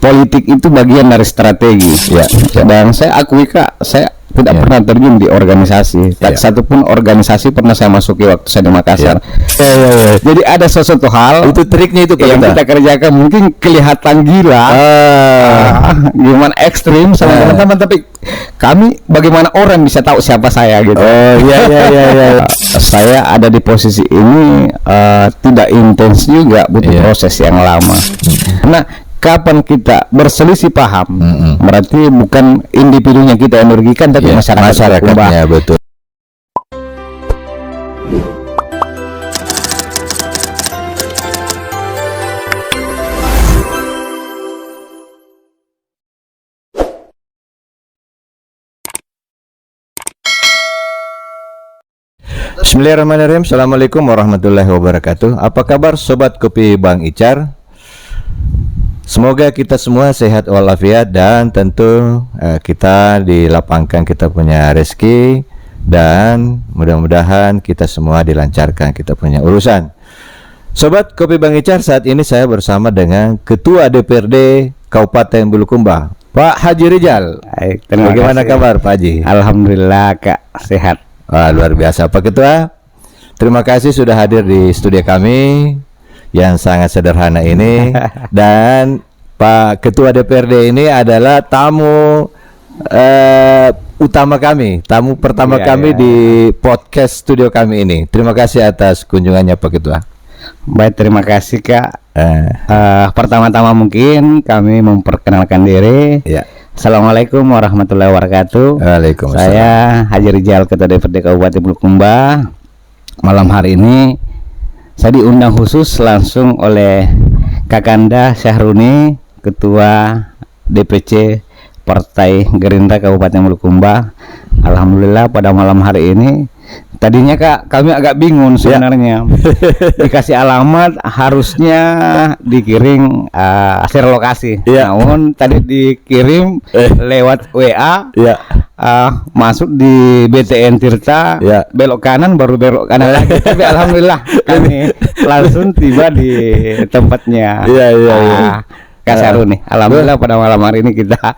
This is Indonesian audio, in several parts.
politik itu bagian dari strategi. Ya. Dan saya akui Kak, saya tidak pernah terjun di organisasi. Tak satupun organisasi pernah saya masuki waktu saya di Makassar. Jadi ada sesuatu hal itu triknya itu yang kita kerjakan mungkin kelihatan gila, gimana ekstrim sama teman-teman, tapi kami bagaimana orang bisa tahu siapa saya gitu. Saya ada di posisi ini tidak intens juga, butuh proses yang lama. Nah, kapan kita berselisih paham, berarti bukan individunya kita yang merugikan, tapi masyarakatnya. Betul. Bismillahirrahmanirrahim. Assalamualaikum warahmatullahi wabarakatuh. Apa kabar Sobat Kopi Bang Icar? Semoga kita semua sehat walafiat dan tentu kita dilapangkan kita punya rezeki, dan mudah-mudahan kita semua dilancarkan kita punya urusan. Sobat Kopi Bang Icar, saat ini saya bersama dengan Ketua DPRD Kabupaten Bulukumba, Pak Haji Rijal. Baik, bagaimana kabar Pak Haji? Alhamdulillah Kak, sehat. Wah, luar biasa Pak Ketua. Terima kasih sudah hadir di studio kami yang sangat sederhana ini. Dan Pak Ketua DPRD ini adalah tamu utama kami, tamu pertama kami di podcast studio kami ini. Terima kasih atas kunjungannya Pak Ketua. Baik, terima kasih Kak. Pertama-tama mungkin kami memperkenalkan diri. Assalamualaikum warahmatullahi wabarakatuh. Waalaikumsalam. Saya Haji Rijal, Ketua DPRD Kabupaten Bulukumba. Malam hari ini saya diundang khusus langsung oleh Kakanda Syahruni, Ketua DPC Partai Gerindra Kabupaten Bulukumba. Alhamdulillah pada malam hari ini, tadinya Kak kami agak bingung sebenarnya. Dikasih alamat harusnya dikirim share lokasi. Namun tadi dikirim lewat WA. Masuk di BTN Tirta, belok kanan baru belok kanan lagi. Tapi alhamdulillah kami langsung tiba di tempatnya. Kak Saruni. Alhamdulillah pada malam hari ini kita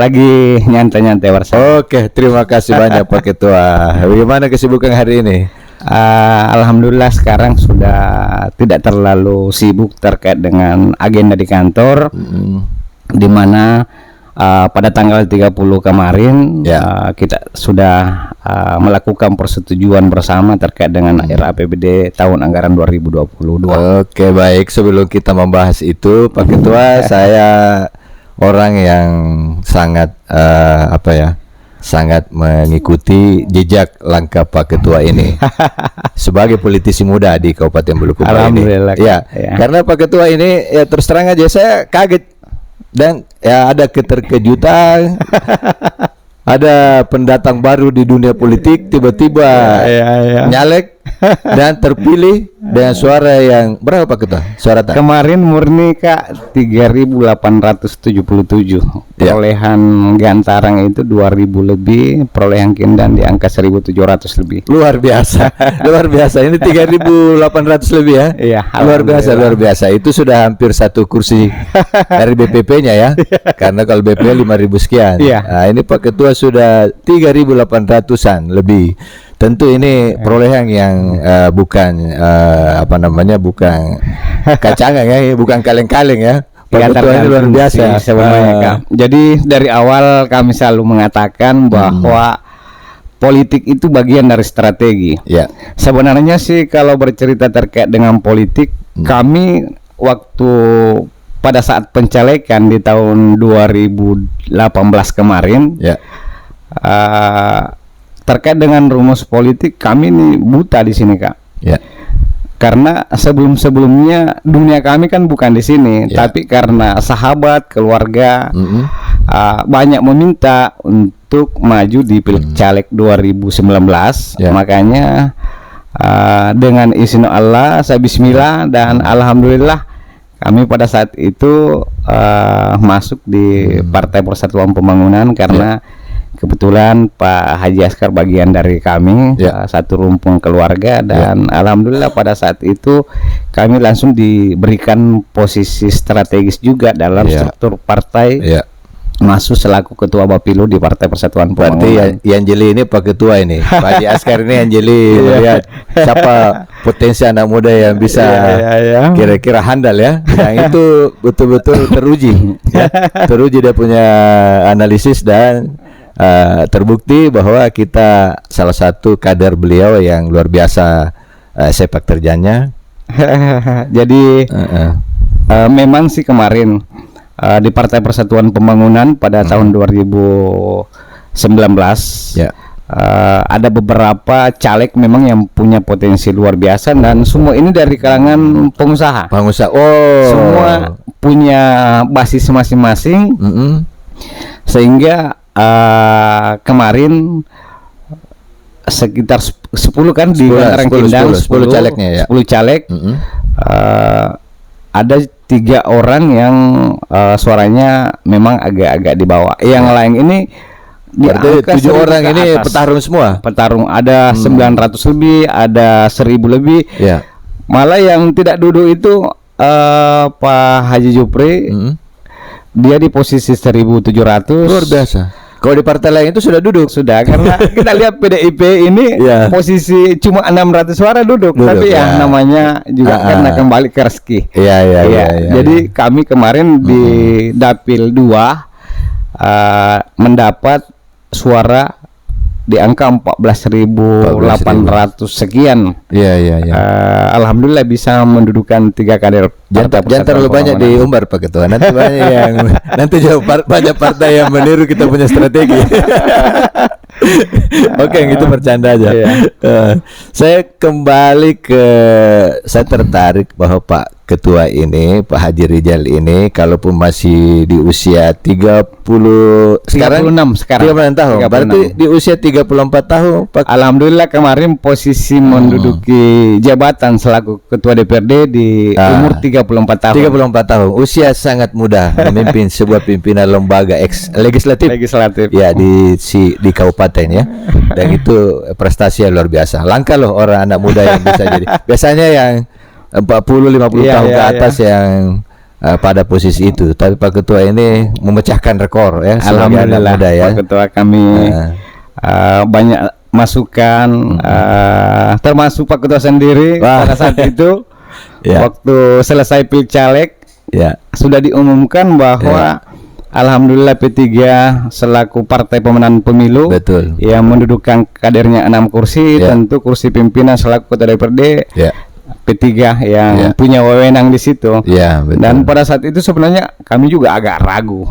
lagi nyantai-nyantai bersama. Oke, terima kasih banyak Pak Ketua. Bagaimana kesibukan hari ini? Alhamdulillah sekarang sudah tidak terlalu sibuk terkait dengan agenda di kantor, di mana pada tanggal 30 kemarin kita sudah melakukan persetujuan bersama terkait dengan RAPBD tahun anggaran 2022. Oke, baik. Sebelum kita membahas itu Pak Ketua, saya orang yang sangat sangat mengikuti jejak langkah Pak Ketua ini sebagai politisi muda di Kabupaten Bulukumba ini. Karena Pak Ketua ini terus terang aja saya kaget. Dan ada keterkejutan, ada pendatang baru di dunia politik, tiba-tiba nyalek dan terpilih dengan suara yang berapa Pak Ketua? Suara kemarin murni Kak 3.877. Perolehan Gantarang itu 2.000 lebih, perolehan Kindan di angka 1.700 lebih. Luar biasa. Luar biasa. Ini 3.800 lebih ya. Luar biasa, luar biasa. Itu sudah hampir satu kursi dari BPP-nya ya. Karena kalau BPP 5.000 sekian. Nah, ini Pak Ketua sudah 3.800-an lebih. Tentu ini perolehan yang bukan bukan kacangan ya, bukan kaleng-kaleng ya. Pak Ketua ini luar biasa sebenarnya Kak. Jadi dari awal kami selalu mengatakan bahwa politik itu bagian dari strategi. Sebenarnya sih kalau bercerita terkait dengan politik, kami waktu pada saat pencalekan di tahun 2018 kemarin, terkait dengan rumus politik kami ini buta di sini Kak. Karena sebelumnya dunia kami kan bukan di sini, tapi karena sahabat, keluarga banyak meminta untuk maju di Pilcaleg 2019, makanya dengan izin Allah saya bismillah dan alhamdulillah kami pada saat itu masuk di Partai Persatuan Pembangunan karena kebetulan Pak Haji Askar bagian dari kami, Ya. satu rumpun keluarga, dan alhamdulillah pada saat itu kami langsung diberikan posisi strategis juga dalam Ya. struktur partai, Ya. masuk selaku ketua Bapilu di Partai Persatuan Berarti Pembangunan. yang jeli ini Pak Ketua ini, Pak Haji Askar ini yang jeli melihat siapa potensi anak muda yang bisa Iya. kira-kira handal ya. Yang itu betul-betul teruji, ya. Teruji dia punya analisis dan terbukti bahwa kita salah satu kader beliau yang luar biasa sepak terjangnya. Jadi Uh-uh. memang sih kemarin di Partai Persatuan Pembangunan pada tahun 2019 Ya. ada beberapa caleg memang yang punya potensi luar biasa, dan semua ini dari kalangan pengusaha. Pengusaha. Oh. Semua punya basis masing-masing, Mm-mm. sehingga kemarin sekitar 10 kan di 10, Bantaran 10, Kindang, 10 calegnya ya. 10 caleg. Mm-mm. Ada 3 orang yang suaranya memang agak-agak di bawah. Yang lain ini di Berarti angka 7 1000 orang ke ini atas. petarung semua. Petarung ada 900 lebih, ada 1000 lebih. Ya. Malah yang tidak duduk itu Pak Haji Jupri, dia di posisi 1700. Luar biasa. Kalau di partai lain itu sudah duduk. Sudah, karena kita lihat PDIP ini Ya. posisi cuma 600 suara duduk, tapi ya ya. namanya juga karena kembali ke rezeki. Iya, iya, iya. Jadi kami kemarin di Dapil 2 mendapat suara di angka 14.800 sekian. Iya, iya, iya. Alhamdulillah bisa mendudukan 3 kader. Jangan terlalu banyak diumbar Pak Ketua. Nanti banyak yang nanti banyak partai yang meniru kita punya strategi. Oke, yang itu bercanda aja. Iya. Saya kembali ke, saya tertarik bahwa Pak Ketua ini, Pak Haji Rijal ini, kalaupun masih di usia 36 sekarang. 36 tahun. 36. Berarti di usia 34 tahun Pak. Alhamdulillah kemarin posisi menduduki jabatan selaku ketua DPRD di umur 34 tahun. 34 tahun, usia sangat muda memimpin sebuah pimpinan lembaga legislatif. Legislatif. Ya di kabupaten ya. Dan itu prestasi yang luar biasa. Langka loh orang anak muda yang bisa jadi. Biasanya yang 40-50 Iya, tahun iya, ke atas yang pada posisi itu. Tapi Pak Ketua ini memecahkan rekor ya sebagai anak Alhamdulillah muda ya. Pak Ketua kami banyak masukan, termasuk Pak Ketua sendiri. Wah. Pada saat itu Ya. waktu selesai pilcaleg Ya. sudah diumumkan bahwa Alhamdulillah P3 selaku partai pemenang pemilu Betul. yang mendudukan kadernya 6 kursi, Ya. tentu kursi pimpinan selaku ketua DPRD Ya. P3 yang Ya. punya wewenang di situ. Ya, betul. Dan pada saat itu sebenarnya kami juga agak ragu.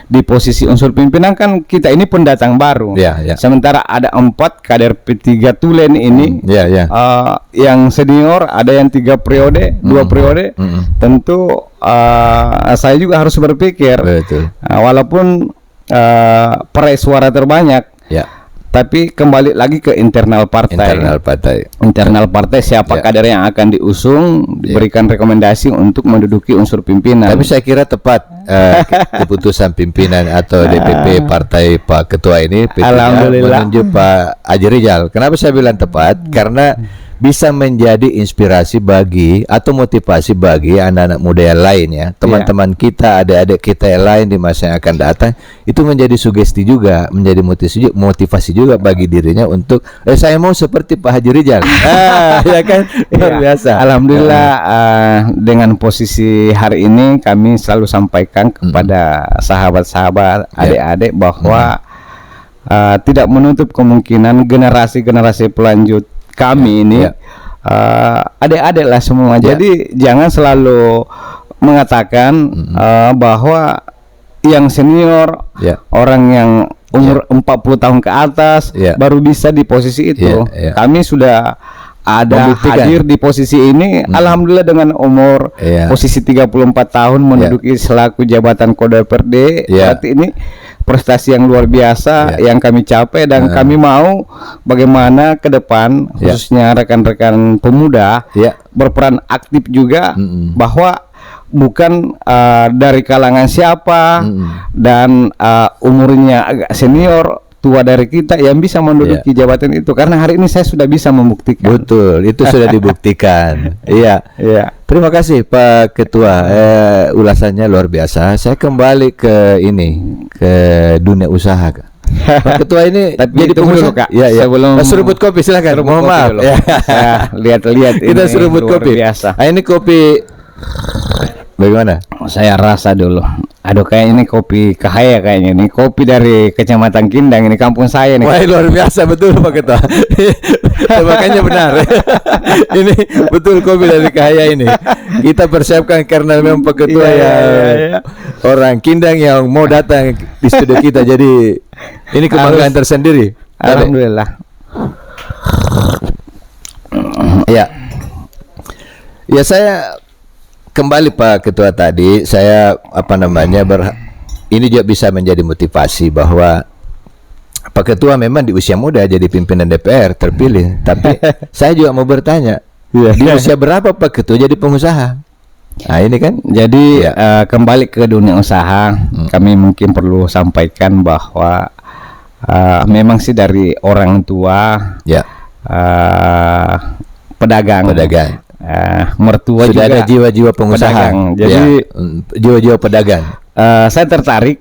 Di posisi unsur pimpinan kan kita ini pendatang baru. Ya, ya. Sementara ada 4 kader P3 Tulen ini Ya, ya. yang senior, ada yang 3 periode, 2 periode. Tentu saya juga harus berpikir, Betul. walaupun peraih suara terbanyak, Ya. tapi kembali lagi ke internal partai. Internal partai siapa Ya. kader yang akan diusung, diberikan rekomendasi untuk menduduki unsur pimpinan. Tapi saya kira tepat keputusan pimpinan atau DPP partai Pak Ketua ini P3 Alhamdulillah. menunjuk Pak Haji Rijal. Kenapa saya bilang tepat? Karena bisa menjadi inspirasi bagi atau motivasi bagi anak-anak muda yang lain ya, teman-teman kita, adik-adik kita yang lain di masa yang akan datang, itu menjadi sugesti juga, menjadi motivasi juga bagi dirinya untuk saya mau seperti Pak Haji Rijal. Ya kan, luar biasa. Alhamdulillah dengan posisi hari ini kami selalu sampaikan kepada sahabat-sahabat, adik-adik bahwa tidak menutup kemungkinan generasi-generasi pelanjut kami ini adik-adik lah semua. Jadi jangan selalu mengatakan bahwa yang senior, orang yang umur 40 tahun ke atas baru bisa di posisi itu. Kami sudah ada hadir di posisi ini, alhamdulillah dengan umur posisi 34 tahun menduduki selaku jabatan Kode DPRD. Berarti ini prestasi yang luar biasa yang kami capai, dan kami mau bagaimana ke depan khususnya rekan-rekan pemuda berperan aktif juga, bahwa bukan dari kalangan siapa dan umurnya agak senior, tua dari kita yang bisa menduduki jabatan itu, karena hari ini saya sudah bisa membuktikan. Betul, itu sudah dibuktikan. Iya. Iya. Terima kasih Pak Ketua, ulasannya luar biasa. Saya kembali ke dunia usaha. Pak Ketua ini tapi jadi tunggu pengusaha. dulu, Kak. Ya, ya. Sebelum seruput kopi silakan. Mohon maaf. Ya. Saya lihat-lihat ini Kita seruput luar kopi. biasa. Ini kopi bagaimana? Saya rasa dulu. Aduh, kayak ini kopi Kahaya kayaknya. Ini kopi dari Kecamatan Kindang, ini kampung saya nih. Wah, luar biasa betul Pak Ketua. Makanya benar. Ini betul kopi dari Kahaya ini. Kita persiapkan karena memang Pak Ketua orang Kindang yang mau datang di studio kita. Jadi ini kebanggaan tersendiri. Alhamdulillah. Ya. Ya, saya kembali Pak Ketua tadi, saya ini juga bisa menjadi motivasi bahwa Pak Ketua memang di usia muda jadi pimpinan DPR terpilih, tapi saya juga mau bertanya, di usia berapa Pak Ketua jadi pengusaha? Nah ini kan, jadi kembali ke dunia usaha, kami mungkin perlu sampaikan bahwa memang sih dari orang tua, pedagang. Mertua sudah juga ada jiwa-jiwa pengusaha, pedagang. Jadi jiwa-jiwa pedagang. Saya tertarik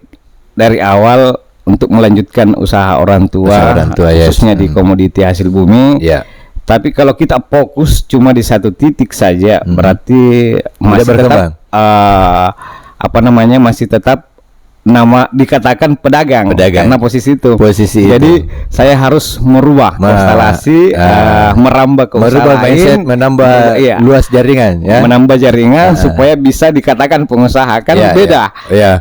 dari awal untuk melanjutkan usaha orang tua, khususnya di komoditi hasil bumi. Tapi kalau kita fokus cuma di satu titik saja, berarti masih tetap masih tetap nama dikatakan pedagang. Karena posisi itu. Jadi saya harus merubah konstelasi, merambah ke usaha lain, menambah luas jaringan, menambah jaringan supaya bisa dikatakan pengusaha. Kan beda.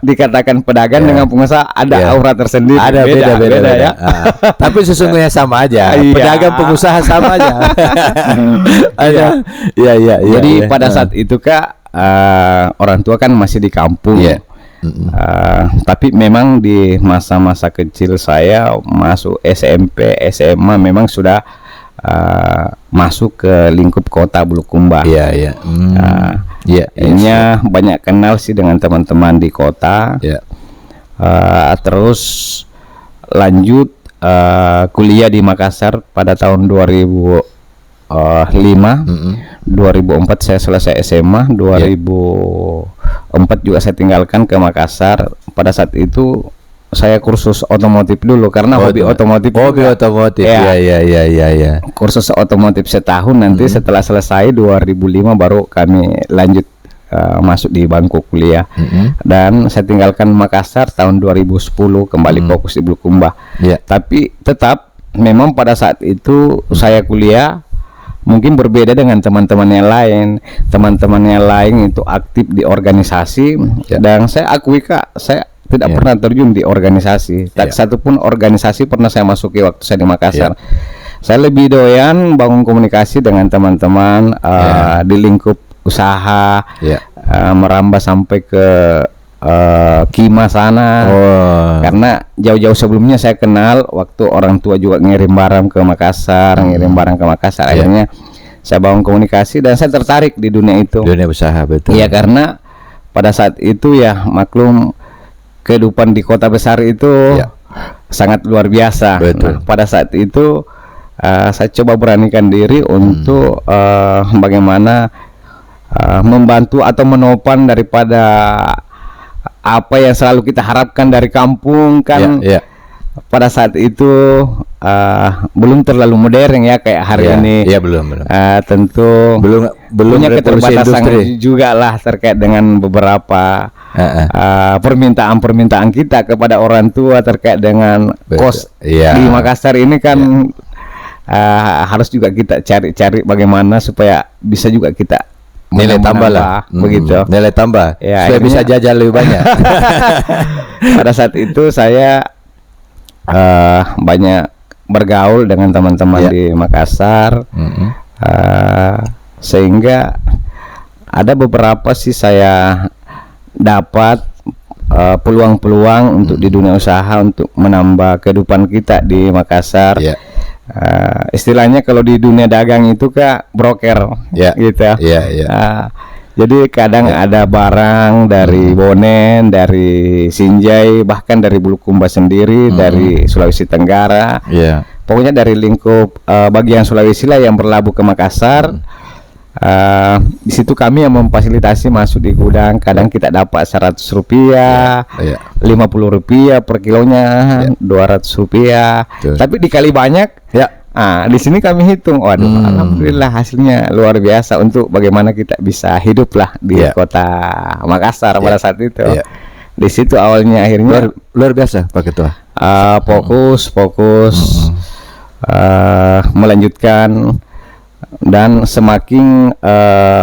Dikatakan pedagang dengan pengusaha ada aura tersendiri. Ada beda ya. Tapi sesungguhnya sama aja. Pedagang pengusaha sama aja. Ada. Jadi pada saat itu Kak, orang tua kan masih di kampung. Tapi memang di masa-masa kecil saya masuk SMP, SMA memang sudah masuk ke lingkup kota Bulukumba. Ininya banyak kenal sih dengan teman-teman di kota. Terus lanjut kuliah di Makassar pada tahun 2005. 2004 saya selesai SMA, 2004 juga saya tinggalkan ke Makassar. Pada saat itu saya kursus otomotif dulu karena hobi otomotif. Ya. Kursus otomotif setahun, nanti setelah selesai 2005 baru kami lanjut masuk di bangku kuliah. Dan saya tinggalkan Makassar tahun 2010, kembali fokus di Bulukumba. Tapi tetap memang pada saat itu saya kuliah mungkin berbeda dengan teman-teman yang lain. Teman-teman yang lain itu aktif di organisasi, dan saya akui Kak, saya tidak pernah terjun di organisasi. Tak satu pun organisasi pernah saya masuki waktu saya di Makassar. Saya lebih doyan bangun komunikasi dengan teman-teman di lingkup usaha, merambah sampai ke Kima sana. Karena jauh-jauh sebelumnya saya kenal waktu orang tua juga ngirim barang ke Makassar, akhirnya saya bangun komunikasi dan saya tertarik di dunia itu, dunia usaha. Betul. Iya, karena pada saat itu ya maklum kehidupan di kota besar itu sangat luar biasa. Nah, pada saat itu saya coba beranikan diri untuk bagaimana membantu atau menopang daripada apa yang selalu kita harapkan dari kampung kan. Pada saat itu belum terlalu modern ya kayak hari ini. Belum. Tentu belum punya keterbatasan juga lah terkait dengan beberapa permintaan kita kepada orang tua terkait dengan kos di Makassar ini kan. Harus juga kita cari bagaimana supaya bisa juga kita nilai tambah lah, begitu. Nilai tambah, supaya bisa jajan lebih banyak. Pada saat itu saya banyak bergaul dengan teman-teman di Makassar, sehingga ada beberapa sih saya dapat peluang-peluang untuk di dunia usaha untuk menambah kehidupan kita di Makassar. Istilahnya kalau di dunia dagang itu Kak broker, gitu. Jadi kadang ada barang dari Bonen, dari Sinjai, bahkan dari Bulukumba sendiri, dari Sulawesi Tenggara. Iya. Pokoknya dari lingkup bagian Sulawesi lah yang berlabuh ke Makassar. Di situ kami yang memfasilitasi masuk di gudang. Kadang kita dapat Rp100, Rp50 per kilonya, Rp200. Tapi dikali banyak, di sini kami hitung. Waduh, alhamdulillah hasilnya luar biasa untuk bagaimana kita bisa hidup lah di kota Makassar pada saat itu. Di situ awalnya akhirnya luar biasa Pak Ketua. Fokus melanjutkan. Dan semakin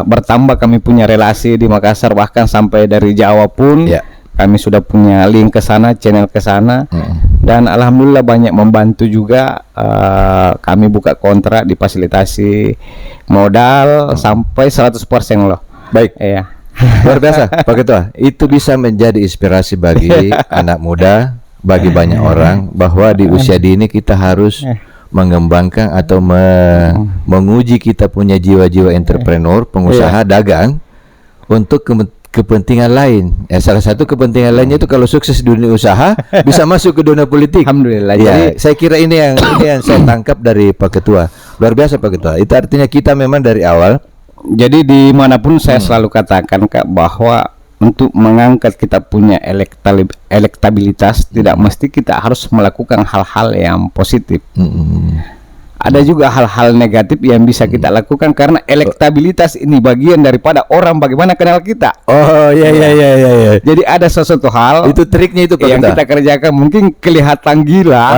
bertambah kami punya relasi di Makassar, bahkan sampai dari Jawa pun kami sudah punya link ke sana, channel ke sana. Dan alhamdulillah banyak membantu juga. Kami buka kontrak, difasilitasi modal sampai 100% loh. Baik. Iya. Luar biasa Pak Ketua. Itu bisa menjadi inspirasi bagi anak muda, bagi banyak orang, bahwa di usia dini kita harus mengembangkan atau menguji kita punya jiwa-jiwa entrepreneur, pengusaha, dagang untuk kepentingan lain. Salah satu kepentingan lainnya itu kalau sukses di dunia usaha bisa masuk ke dunia politik. Alhamdulillah. Jadi saya kira ini yang saya tangkap dari Pak Ketua. Luar biasa Pak Ketua. Itu artinya kita memang dari awal. Jadi dimanapun saya selalu katakan Kak, bahwa untuk mengangkat kita punya elektabilitas tidak mesti kita harus melakukan hal-hal yang positif. Ada juga hal-hal negatif yang bisa kita lakukan karena elektabilitas ini bagian daripada orang bagaimana kenal kita. Oh iya. Jadi ada sesuatu hal itu triknya itu Pak yang kita kerjakan mungkin kelihatan gila,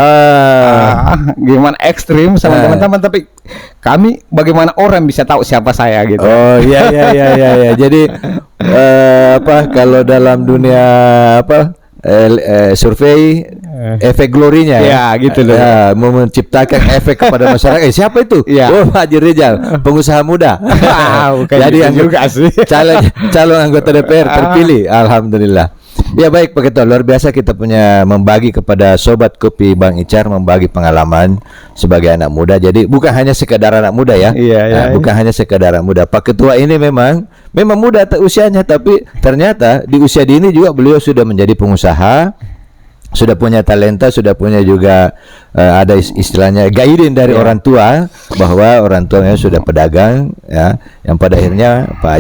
gimana ekstrim sama teman-teman, tapi kami bagaimana orang bisa tahu siapa saya gitu. Oh iya. Jadi kalau dalam dunia survei efek glorinya gitu loh. Mau menciptakan efek kepada masyarakat. Siapa itu? Oh, Haji Rizal, pengusaha muda. Jadi juga sih. calon anggota DPR terpilih. Alhamdulillah. Ya baik Pak Ketua, luar biasa kita punya membagi kepada sobat kopi Bang Icar, membagi pengalaman sebagai anak muda. Jadi bukan hanya sekadar anak muda ya. Bukan hanya sekadar anak muda. Pak Ketua ini memang muda usianya, tapi ternyata di usia dini juga beliau sudah menjadi pengusaha, sudah punya talenta, sudah punya juga ada istilahnya guidance dari orang tua, bahwa orang tuanya sudah pedagang ya, yang pada akhirnya Pak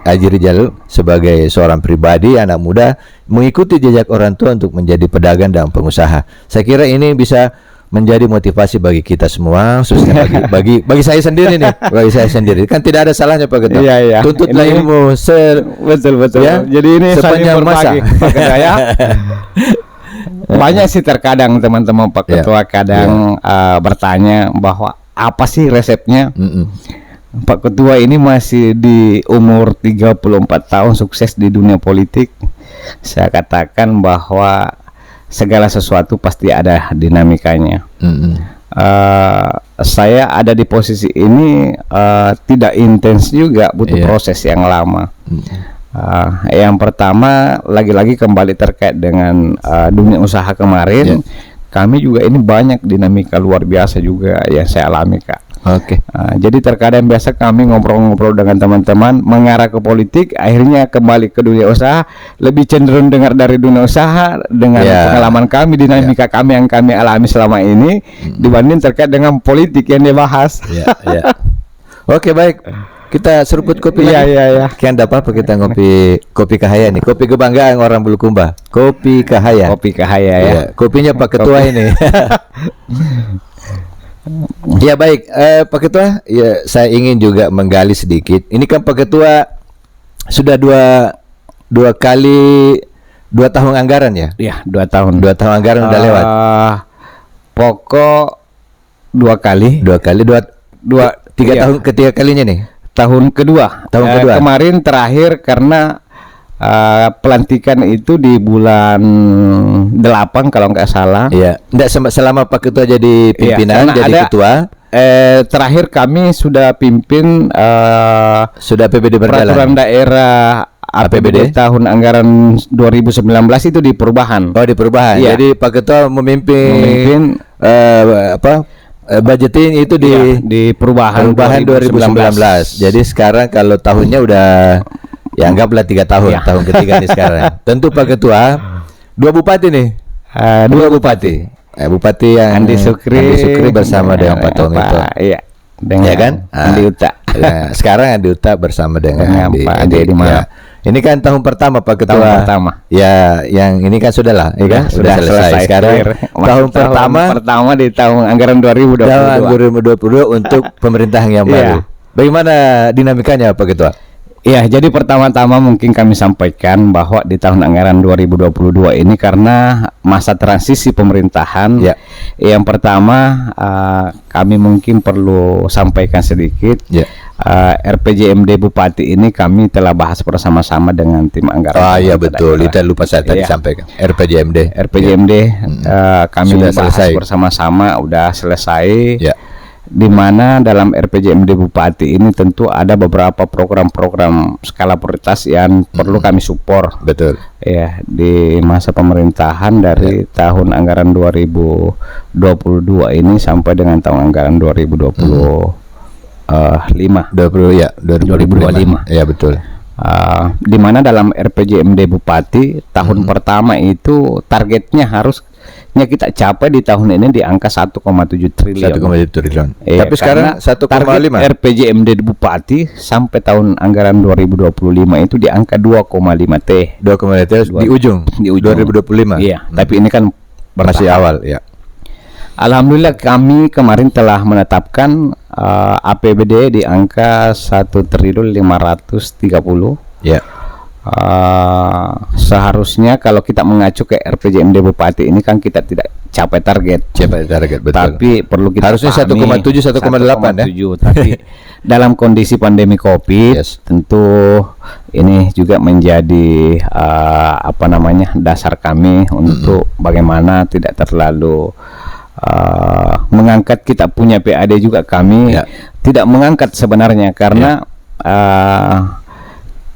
Haji Rizal sebagai seorang pribadi anak muda mengikuti jejak orang tua untuk menjadi pedagang dan pengusaha. Saya kira ini bisa menjadi motivasi bagi kita semua, khususnya bagi saya sendiri nih. Bagi saya sendiri kan tidak ada salahnya Pak Ketua. Tuntutlah ilmu betul ya? Jadi ini sepanjang masa. Banyak sih terkadang teman-teman Pak Ketua kadang bertanya bahwa apa sih resepnya. Pak Ketua ini masih di umur 34 tahun sukses di dunia politik. Saya katakan bahwa segala sesuatu pasti ada dinamikanya. Saya ada di posisi ini tidak intens juga, butuh proses yang lama. Yang pertama lagi-lagi kembali terkait dengan dunia usaha kemarin, kami juga ini banyak dinamika luar biasa juga yang saya alami Kak. Jadi terkadang biasa kami ngobrol-ngobrol dengan teman-teman mengarah ke politik, akhirnya kembali ke dunia usaha, lebih cenderung dengar dari dunia usaha dengan pengalaman kami, dinamika kami yang kami alami selama ini dibanding terkait dengan politik yang dibahas. Oke, baik. Kita seruput kopi lagi. Kian dapat apa kita kopi Kahaya nih, kopi kebanggaan orang Bulukumba. Kopi Kahaya. Ya. Kopinya Pak Ketua ini. Ya baik, Pak Ketua, ya saya ingin juga menggali sedikit. Ini kan Pak Ketua sudah dua kali 2 tahun anggaran ya? Iya, 2 tahun. 2 tahun anggaran udah lewat. Pokok 2 kali. 3 tahun, ketiga kalinya nih. Tahun kedua. Kemarin terakhir karena pelantikan itu di bulan 8 kalau nggak salah. Iya. Nggak selama Pak Ketua jadi pimpinan, jadi ketua. Terakhir kami sudah pimpin sudah APBD berjalan. Peraturan daerah APBD tahun anggaran 2019 itu di perubahan. Oh, di perubahan. Iya. Jadi Pak Ketua memimpin budgeting itu di perubahan 2019. Jadi sekarang kalau tahunnya udah Ya anggaplah 3 tahun, Ya. tahun ketiga nih sekarang. Tentu Pak Ketua, 2 bupati nih. 2 bupati. Bupati yang Andi Sukri bersama dengan Pak Tomito. Iya, dengan Ya kan? Andi Uta. Nah, sekarang Andi Uta bersama dengan Andi. Pak Andi Edi Malang. Ya. Ini kan tahun pertama Pak Ketua. Tahun pertama. Ya, yang ini kan sudah lah, ya kan? Sudah selesai. Sekarang tahun pertama di tahun anggaran 2022. tahun 2022 untuk pemerintahan yang baru. Iya. Bagaimana dinamikanya Pak Ketua? Ya, jadi pertama-tama mungkin kami sampaikan bahwa di tahun anggaran 2022 ini karena masa transisi pemerintahan, Ya. yang pertama kami mungkin perlu sampaikan sedikit. Ya. RPJMD Bupati ini kami telah bahas bersama-sama dengan tim anggaran. Ah iya betul, daerah. itu lupa saya tadi Iya. sampaikan. RPJMD. RPJMD kami Sudah bahas selesai. bersama-sama, udah selesai. Ya. Di mana dalam RPJMD Bupati ini tentu ada beberapa program-program skala prioritas yang perlu kami support Betul. ya di masa pemerintahan dari tahun anggaran 2022 ini sampai dengan tahun anggaran 2025. 20 ya, 2025. Ya betul. Di mana dalam RPJMD Bupati tahun pertama itu targetnya harusnya kita capai di tahun ini di angka 1,7 triliun. 1,7 triliun. Iya, Tapi sekarang karena target 1,5. RPJMD di Bupati sampai tahun anggaran 2025 itu di angka 2,5 T 2,5 di ujung. di ujung 2025. Iya, tapi ini kan Masih bertahap. awal ya. Alhamdulillah kami kemarin telah menetapkan APBD di angka 1.530. Ya. Seharusnya kalau kita mengacu ke RPJMD Bupati ini kan kita tidak capai target. Capai target betul. Tapi perlu kita Harusnya pahami 1,7, 1,8 ya. 1,7, tapi dalam kondisi pandemi Covid Yes. tentu ini juga menjadi dasar kami untuk bagaimana tidak terlalu mengangkat. Kita punya PAD juga kami Ya. tidak mengangkat sebenarnya karena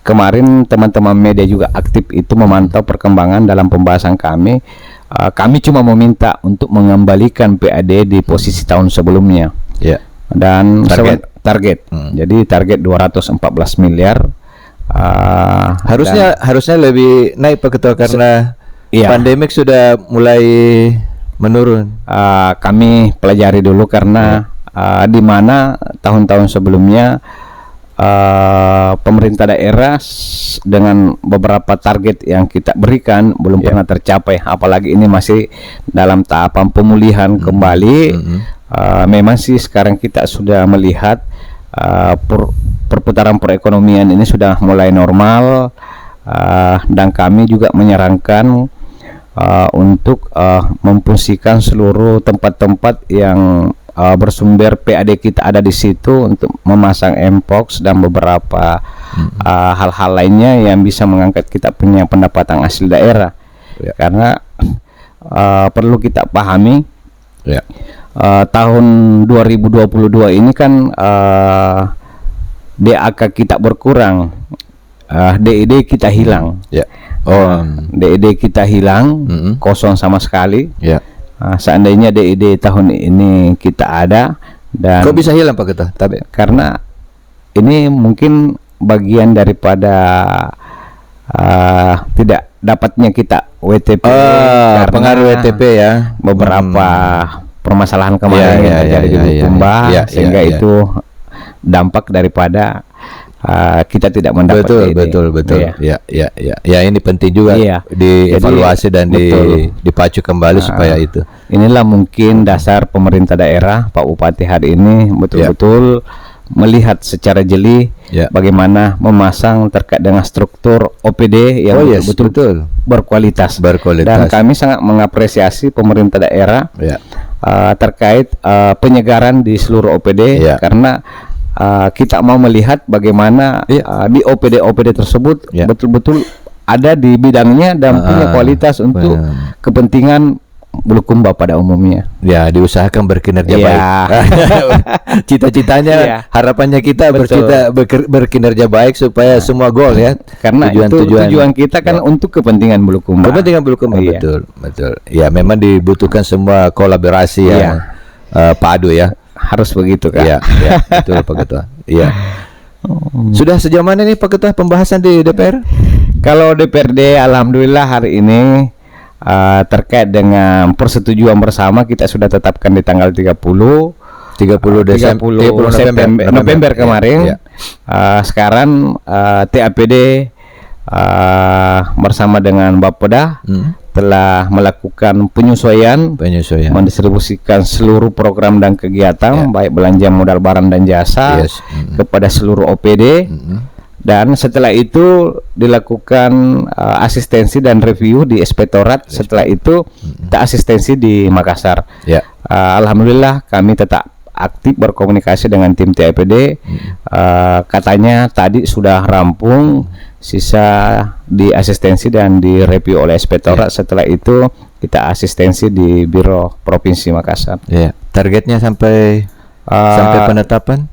kemarin teman-teman media juga aktif itu memantau perkembangan dalam pembahasan kami. Kami cuma meminta untuk mengembalikan PAD di posisi tahun sebelumnya. Ya. Dan Target. Jadi target 214 miliar. Harusnya lebih naik Pak Ketua karena Iya. pandemik sudah mulai menurun. Kami pelajari dulu karena di mana tahun-tahun sebelumnya pemerintah daerah dengan beberapa target yang kita berikan belum pernah tercapai, apalagi ini masih dalam tahapan pemulihan kembali. Memang sih sekarang kita sudah melihat perputaran perekonomian ini sudah mulai normal, dan kami juga menyarankan untuk memfungsikan seluruh tempat-tempat yang bersumber PAD kita ada di situ untuk memasang mpox dan beberapa hal-hal lainnya yang bisa mengangkat kita punya pendapatan asli daerah. Karena perlu kita pahami tahun 2022 ini kan DAK kita berkurang, DED kita hilang. DED kita hilang, kosong sama sekali. Seandainya DED tahun ini kita ada, dan kok bisa hilang Pak Ketua? Karena ini mungkin bagian daripada tidak dapatnya kita WTP, karena pengaruh WTP ya. beberapa permasalahan kemarin yang terjadi di Bulukumba, sehingga itu dampak daripada kita tidak mendapat betul. Ya ini penting juga dievaluasi dan dipacu kembali supaya itu. Inilah mungkin dasar pemerintah daerah Pak Bupati hari ini betul-betul melihat secara jeli bagaimana memasang terkait dengan struktur OPD yang betul-betul berkualitas. Dan kami sangat mengapresiasi pemerintah daerah terkait penyegaran di seluruh OPD karena kita mau melihat bagaimana di OPD tersebut betul-betul ada di bidangnya dan punya kualitas untuk kepentingan Bulukumba pada umumnya. Ya, diusahakan berkinerja baik. Cita-citanya, harapannya kita berkinerja baik supaya semua gol ya. Karena tujuan kita kan untuk kepentingan Bulukumba. Kepentingan Bulukumba, betul. Ya, memang dibutuhkan semua kolaborasi yang padu ya. Harus begitu kan? Iya, betul Pak Ketua. Iya. Sudah sejauh mana nih Pak Ketua pembahasan di DPR? Kalau DPRD alhamdulillah hari ini terkait dengan persetujuan bersama kita sudah tetapkan di tanggal 30 November kemarin. Sekarang TAPD bersama dengan Bapeda telah melakukan penyesuaian, mendistribusikan seluruh program dan kegiatan baik belanja modal barang dan jasa kepada seluruh OPD. Dan setelah itu dilakukan asistensi dan review di Inspektorat. Setelah itu kita asistensi di Makassar. Alhamdulillah kami tetap aktif berkomunikasi dengan tim TAPD. Katanya tadi sudah rampung, sisa di asistensi dan di review oleh Inspektorat. Setelah itu kita asistensi di Biro Provinsi Makassar. Targetnya sampai penetapan?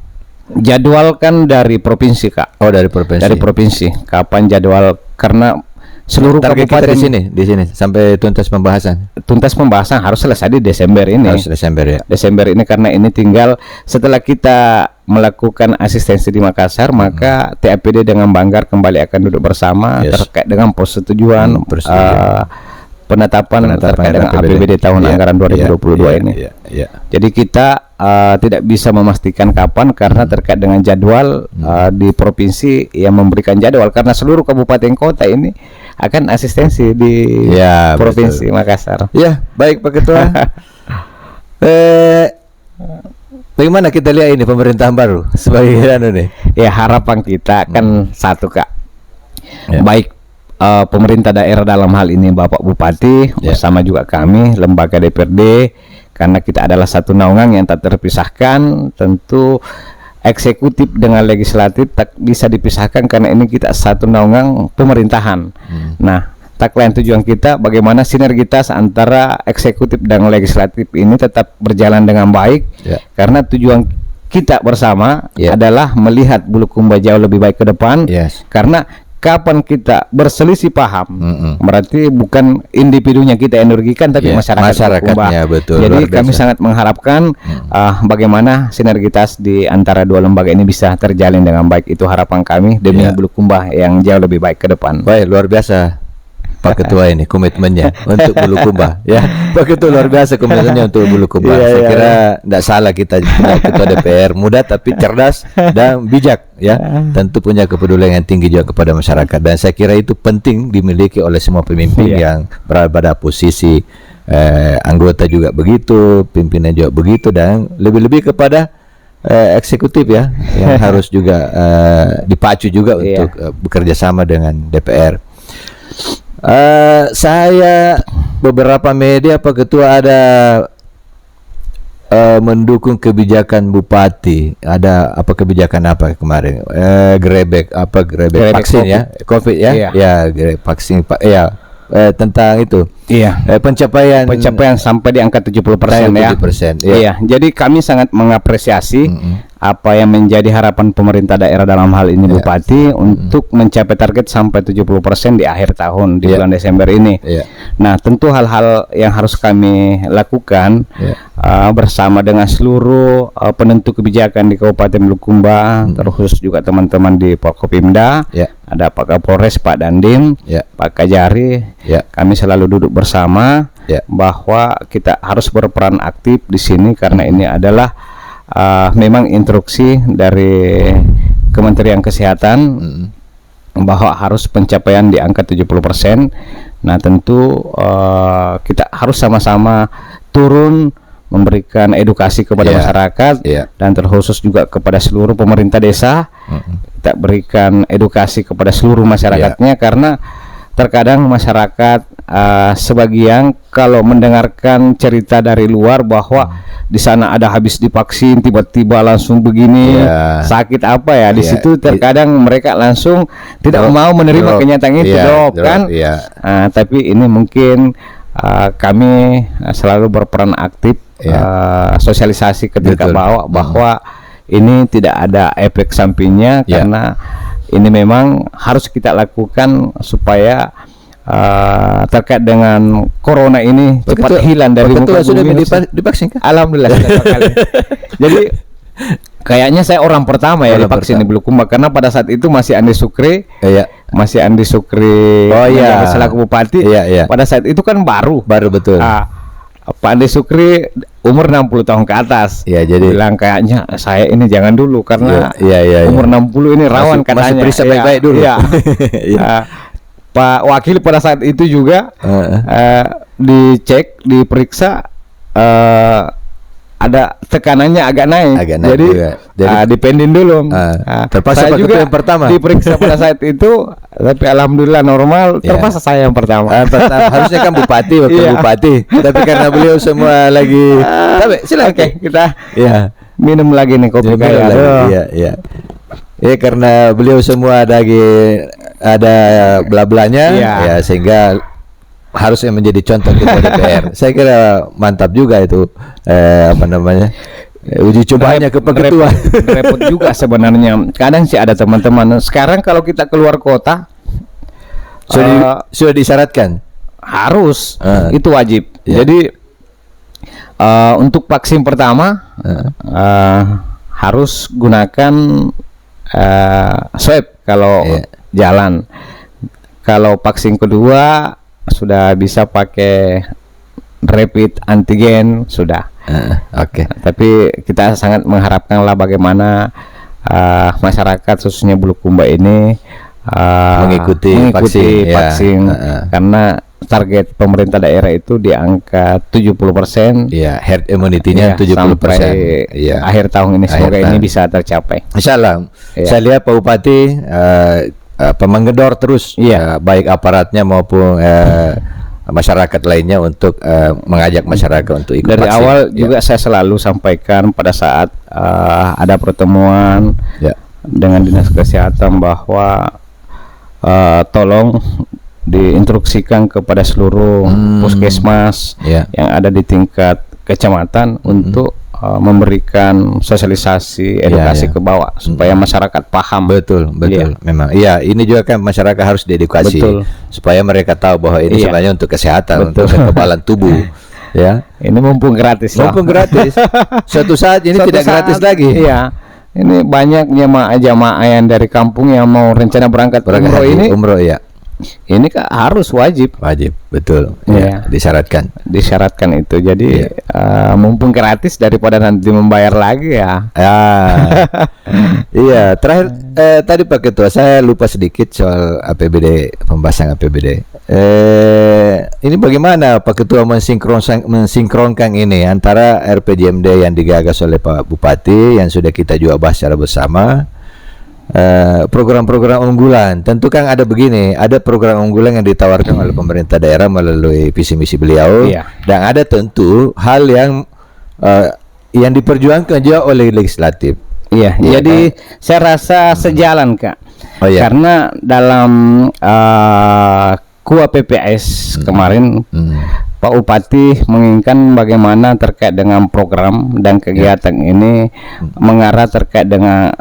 Jadwal kan dari provinsi, Kak. Oh, dari provinsi. Dari provinsi. Kapan jadwal? Karena seluruh target kabupaten kita di sini sampai tuntas pembahasan. Tuntas pembahasan harus selesai di Desember ini. Harus Desember ya. Desember ini, karena ini tinggal setelah kita melakukan asistensi di Makassar, maka TAPD dengan Banggar kembali akan duduk bersama terkait dengan persetujuan penetapan terkait dengan APBD tahun anggaran 2022 ini. Jadi kita tidak bisa memastikan kapan karena terkait dengan jadwal di provinsi yang memberikan jadwal, karena seluruh kabupaten kota ini akan asistensi di provinsi Makassar. Ya, baik Pak Ketua. Bagaimana kita lihat ini pemerintahan baru sebagai nih? Ya, harapan kita kan satu, Kak. Baik pemerintah daerah dalam hal ini Bapak Bupati bersama juga kami lembaga DPRD, karena kita adalah satu naungan yang tak terpisahkan. Tentu eksekutif dengan legislatif tak bisa dipisahkan karena ini kita satu naungan pemerintahan. Nah, tagline tujuan kita bagaimana sinergitas antara eksekutif dan legislatif ini tetap berjalan dengan baik, karena tujuan kita bersama adalah melihat Bulukumba jauh lebih baik ke depan. Karena kapan kita berselisih paham, berarti bukan individunya kita yang dirugikan, tapi masyarakatnya. Betul. Jadi kami sangat mengharapkan bagaimana sinergitas di antara dua lembaga ini bisa terjalin dengan baik. Itu harapan kami demi Bulukumba yang jauh lebih baik ke depan. Baik, luar biasa Pak Ketua ini komitmennya untuk Bulukumba. Pak Ketua luar biasa komitmennya untuk Bulukumba. Saya kira tidak salah kita Ketua DPR muda tapi cerdas dan bijak. Tentu punya kepedulian yang tinggi juga kepada masyarakat, dan saya kira itu penting dimiliki oleh semua pemimpin yang berada pada posisi anggota juga begitu, pimpinan juga begitu, dan lebih-lebih kepada eksekutif yang harus juga dipacu juga untuk bekerja sama dengan DPR. Saya beberapa media Pak Ketua ada mendukung kebijakan Bupati. Ada apa kebijakan apa kemarin? Gerebek vaksin COVID. COVID vaksin tentang itu. Pencapaian sampai di angka 70% ya. Jadi kami sangat mengapresiasi apa yang menjadi harapan pemerintah daerah dalam hal ini Bupati untuk mencapai target sampai 70% di akhir tahun di bulan Desember ini. Nah, tentu hal-hal yang harus kami lakukan bersama dengan seluruh penentu kebijakan di Kabupaten Bulukumba, terus juga teman-teman di Forkopimda, ada Pak Kapolres, Pak Dandim, Pak Kajari. Kami selalu duduk bersama bahwa kita harus berperan aktif di sini karena ini adalah memang instruksi dari Kementerian Kesehatan bahwa harus pencapaian di angka 70%. Nah, tentu kita harus sama-sama turun memberikan edukasi kepada masyarakat dan terkhusus juga kepada seluruh pemerintah desa. Kita berikan edukasi kepada seluruh masyarakatnya karena terkadang masyarakat sebagian kalau mendengarkan cerita dari luar bahwa di sana ada habis divaksin tiba-tiba langsung begini sakit apa ya di situ terkadang mereka langsung tidak mau menerima kenyataan itu kan. Tapi ini mungkin kami selalu berperan aktif sosialisasi ke tingkat bawah bahwa ini tidak ada efek sampingnya karena ini memang harus kita lakukan supaya terkait dengan corona ini cepat hilang dari muka bumi. Sudah divaksin kan? Alhamdulillah. Jadi kayaknya saya orang pertama ya Orang divaksin pertama. di Bulukumba, karena pada saat itu masih Andi Sukri. Iya. Masih Andi Sukri Oh, iya. menjabat selaku bupati. Iya, iya. Pada saat itu kan baru. Betul. Pak Andi Sukri umur 60 tahun ke atas. Iya, jadi bilang kayaknya saya ini jangan dulu karena iya. umur 60 ini rawan katanya. Masih periksa baik-baik dulu. Iya. Iya. Pak Wakil pada saat itu juga dicek, diperiksa, ada tekanannya agak naik. Jadi dipendin dulu. Terpaksa saya Pak juga Ketua yang pertama. diperiksa pada saat itu, tapi alhamdulillah normal. Terpaksa saya yang pertama. Harusnya kan bupati, wakil Iya. bupati. Tapi karena beliau semua lagi. Tapi silakan. Oke, kita Iya. minum lagi nih kopi Jadi kayak. Iya. Ya karena beliau semua ada bla-blanya, Iya. ya sehingga harusnya menjadi contoh ketua DPR. Saya kira mantap juga itu uji cobanya ke Pak Ketua. Repot juga sebenarnya. Kadang sih ada teman-teman. Sekarang kalau kita keluar kota Sudah disyaratkan. harus itu wajib. Iya. Jadi untuk vaksin pertama harus gunakan swab kalau Iya. jalan. Kalau vaksin kedua sudah bisa pakai rapid antigen sudah. Oke. Tapi kita sangat mengharapkan lah bagaimana masyarakat khususnya Bulukumba ini Mengikuti vaksin, ya. karena target pemerintah daerah itu di angka 70%. Iya, herd immunity-nya 70%. Sampai Iya. akhir tahun ini, semoga Akhir ini tahun. bisa tercapai. Insyaallah. Iya. Saya lihat Pak Bupati menggedor terus baik aparatnya maupun masyarakat lainnya untuk mengajak masyarakat untuk ikut Dari vaksin. awal Ya. juga saya selalu sampaikan pada saat ada pertemuan Ya. dengan dinas kesehatan bahwa tolong diinstruksikan kepada seluruh puskesmas Ya. yang ada di tingkat kecamatan untuk memberikan sosialisasi edukasi ya. ke bawah supaya masyarakat paham. Betul. Iya. Memang. Iya, ini juga kan masyarakat harus diedukasi Betul. supaya mereka tahu bahwa ini Iya. sebenarnya untuk kesehatan, Betul. untuk kekebalan tubuh. Ya. Ini mumpung gratis lah. Mumpung gratis. Suatu saat ini Suatu tidak gratis saat, lagi. Iya. Ini banyak jemaah-jemaah yang dari kampung yang mau rencana berangkat umroh ini. Umroh ya. Ini kan harus wajib Wajib, betul. Iya. Ya, disyaratkan. disyaratkan itu. Jadi mumpung gratis daripada nanti membayar lagi ya. Iya, terakhir tadi Pak Ketua saya lupa sedikit soal APBD, pembahasan APBD. Ini bagaimana Pak Ketua mensinkronkan ini antara RPJMD yang digagas oleh Pak Bupati yang sudah kita juga bahas secara bersama, program-program unggulan. Tentu kan ada begini, ada program unggulan yang ditawarkan oleh pemerintah daerah melalui visi misi beliau, Iya. dan ada tentu hal yang diperjuangkan juga oleh legislatif. Iya, Iya, jadi saya rasa sejalan Kak. Oh, iya. Karena dalam KUA PPS kemarin Pak Bupati menginginkan bagaimana terkait dengan program dan kegiatan ini mengarah terkait dengan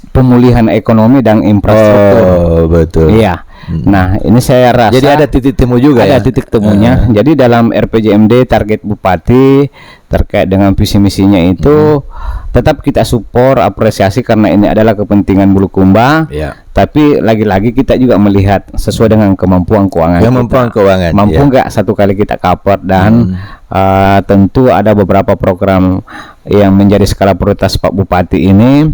pemulihan ekonomi dan infrastruktur. Oh, betul. Iya. Nah, ini saya rasa Jadi ada titik temu juga ada ya. titik temunya. Jadi dalam RPJMD target Bupati terkait dengan visi misinya itu tetap kita support, apresiasi karena ini adalah kepentingan Bulukumba. Iya. Tapi lagi-lagi kita juga melihat sesuai dengan kemampuan keuangan. Kemampuan kita. keuangan, Mampu iya. nggak satu kali kita cover dan tentu ada beberapa program yang menjadi skala prioritas Pak Bupati ini.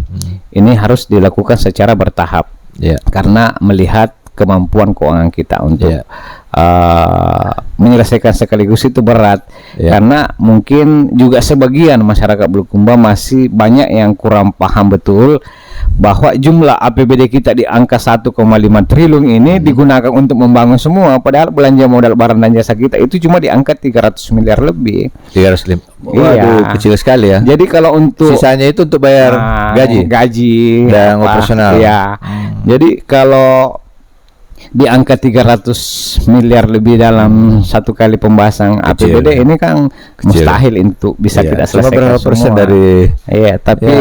Ini harus dilakukan secara bertahap. Iya. Karena melihat kemampuan keuangan kita untuk Iya. menyelesaikan sekaligus itu berat. Iya. Karena mungkin juga sebagian masyarakat Bulukumba masih banyak yang kurang paham betul bahwa jumlah APBD kita di angka 1,5 triliun ini digunakan untuk membangun semua, padahal belanja modal barang dan jasa kita itu cuma di angka 300 miliar lebih. 305. Waduh, Iya. kecil sekali ya. Jadi kalau untuk Sisanya itu untuk bayar gaji. apa, dan operasional. ya. Jadi kalau di angka 300 miliar lebih dalam satu kali pembahasan Kecil. APBD ini kan Kecil. mustahil untuk bisa Iya. kita Cuma selesaikan berapa semua. persen dari Iya, tapi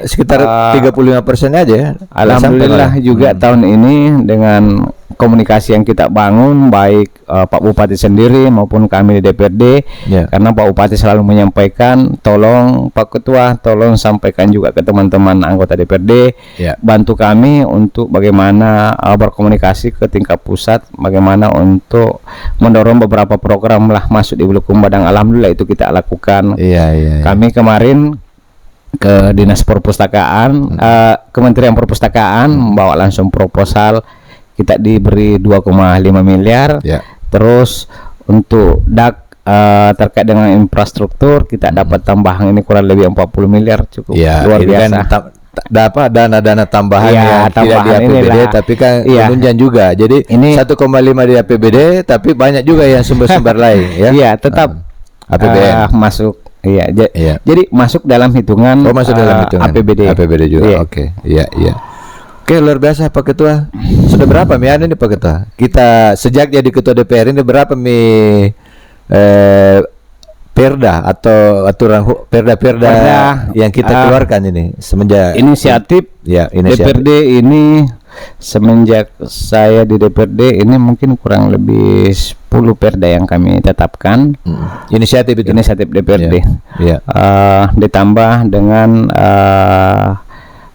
sekitar 35% aja ya. alhamdulillah Sampai juga tahun ini dengan komunikasi yang kita bangun baik Pak Bupati sendiri maupun kami di DPRD, karena Pak Bupati selalu menyampaikan, tolong Pak Ketua, tolong sampaikan juga ke teman-teman anggota DPRD, bantu kami untuk bagaimana berkomunikasi ke tingkat pusat, bagaimana untuk mendorong beberapa program lah masuk di Bulukumba, dan alhamdulillah itu kita lakukan. Kami kemarin ke Dinas Perpustakaan, Kementerian Perpustakaan, membawa langsung proposal, kita diberi 2,5 miliar. Terus untuk DAK terkait dengan infrastruktur kita dapat tambahan ini kurang lebih 40 miliar, cukup luar biasa. Dapat dana-dana tambahan yang tidak di APBD tapi kan penunjang juga. Jadi ini 1,5 di APBD tapi banyak juga yang sumber-sumber lain tetap APBN masuk. Jadi masuk dalam hitungan, masuk dalam hitungan APBD juga. Oke, luar biasa Pak Ketua. Sudah berapa Mi ini Pak Ketua? Kita sejak jadi Ketua DPR ini berapa Mi perda atau aturan perda yang kita keluarkan ini semenjak inisiatif DPRD ini? Semenjak saya di DPRD ini mungkin kurang lebih 10 perda yang kami tetapkan. Inisiatif DPRD. Ditambah dengan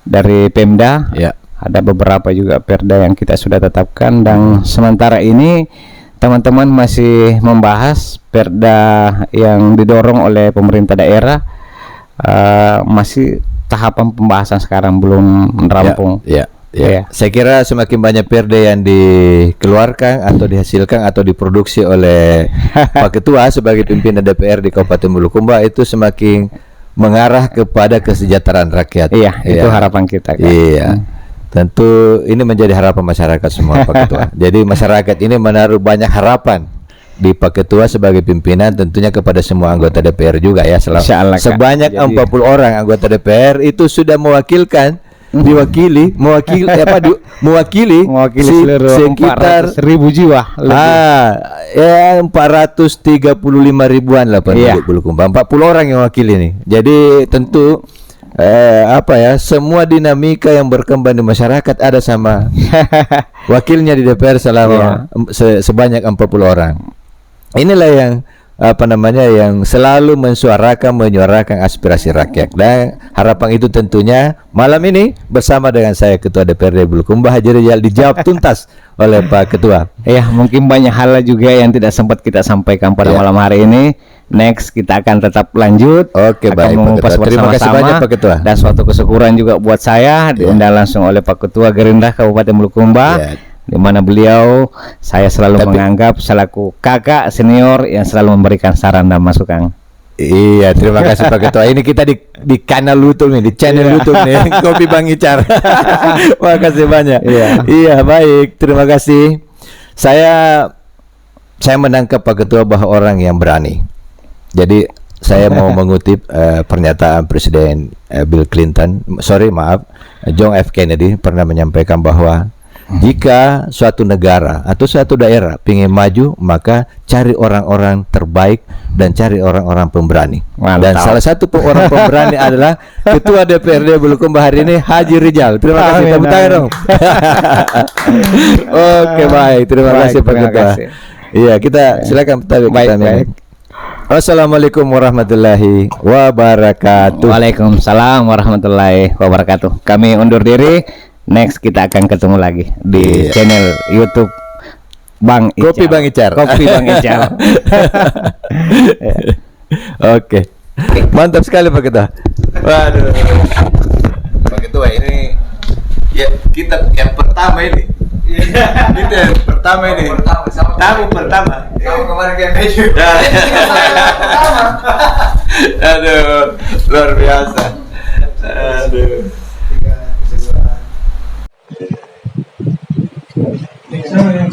dari Pemda, ada beberapa juga perda yang kita sudah tetapkan, dan sementara ini teman-teman masih membahas perda yang didorong oleh pemerintah daerah, masih tahapan pembahasan sekarang belum rampung. Saya kira semakin banyak perda yang dikeluarkan atau dihasilkan atau diproduksi oleh Pak Ketua sebagai pimpinan DPR di Kabupaten Bulukumba, itu semakin mengarah kepada kesejahteraan rakyat. Itu harapan kita kan. Tentu ini menjadi harapan masyarakat semua Pak Ketua. Jadi masyarakat ini menaruh banyak harapan di Pak Ketua sebagai pimpinan, tentunya kepada semua anggota DPR juga ya. Sebanyak 40 orang anggota DPR itu sudah mewakili sekitar 1.000 jiwa. 435 ribuan lah penduduk Bulukumba. 40 orang yang wakili ini. Jadi tentu semua dinamika yang berkembang di masyarakat ada sama wakilnya di DPR selama sebanyak 40 orang. Inilah yang yang selalu menyuarakan aspirasi rakyat, dan harapan itu tentunya malam ini bersama dengan saya Ketua DPRD Bulukumba Haji Rijal dijawab tuntas oleh Pak Ketua. Mungkin banyak hal juga yang tidak sempat kita sampaikan pada malam hari ini. Next kita akan tetap lanjut. Oke, baik Pak Ketua. Terima kasih banyak Pak Ketua. Dan suatu kesyukuran juga buat saya diundang langsung oleh Pak Ketua Gerindra Kabupaten Bulukumba. Di mana beliau saya selalu menganggap selaku kakak senior yang selalu memberikan saran dan masukan. Terima kasih Pak Ketua. Ini kita di kanal YouTube nih, di channel YouTube nih, Kopi Bang Icar. Makasih banyak. Baik, terima kasih. Saya menangkap Pak Ketua bahwa orang yang berani. Jadi saya mau mengutip pernyataan Presiden John F. Kennedy pernah menyampaikan bahwa jika suatu negara atau suatu daerah ingin maju, maka cari orang-orang terbaik dan cari orang-orang pemberani. Dan salah satu orang pemberani adalah Ketua DPRD Bulukumba hari ini, Haji Rijal. Terima kasih. Tepuk tangan dong. Oke, baik. Terima kasih Pak Ketua. Kita silakan. Baik. Wassalamualaikum warahmatullahi wabarakatuh. Waalaikumsalam warahmatullahi wabarakatuh. Kami undur diri. Next kita akan ketemu lagi di channel YouTube Bang Ical. Kopi Bang Icar. Oke. Mantap sekali Pak Ketua. Waduh. Pak Ketua ini kita yang pertama ini. Kita yang pertama ini. Tamu pertama. Kamu kemarin kayak meju. Aduh, luar biasa. Aduh. Yang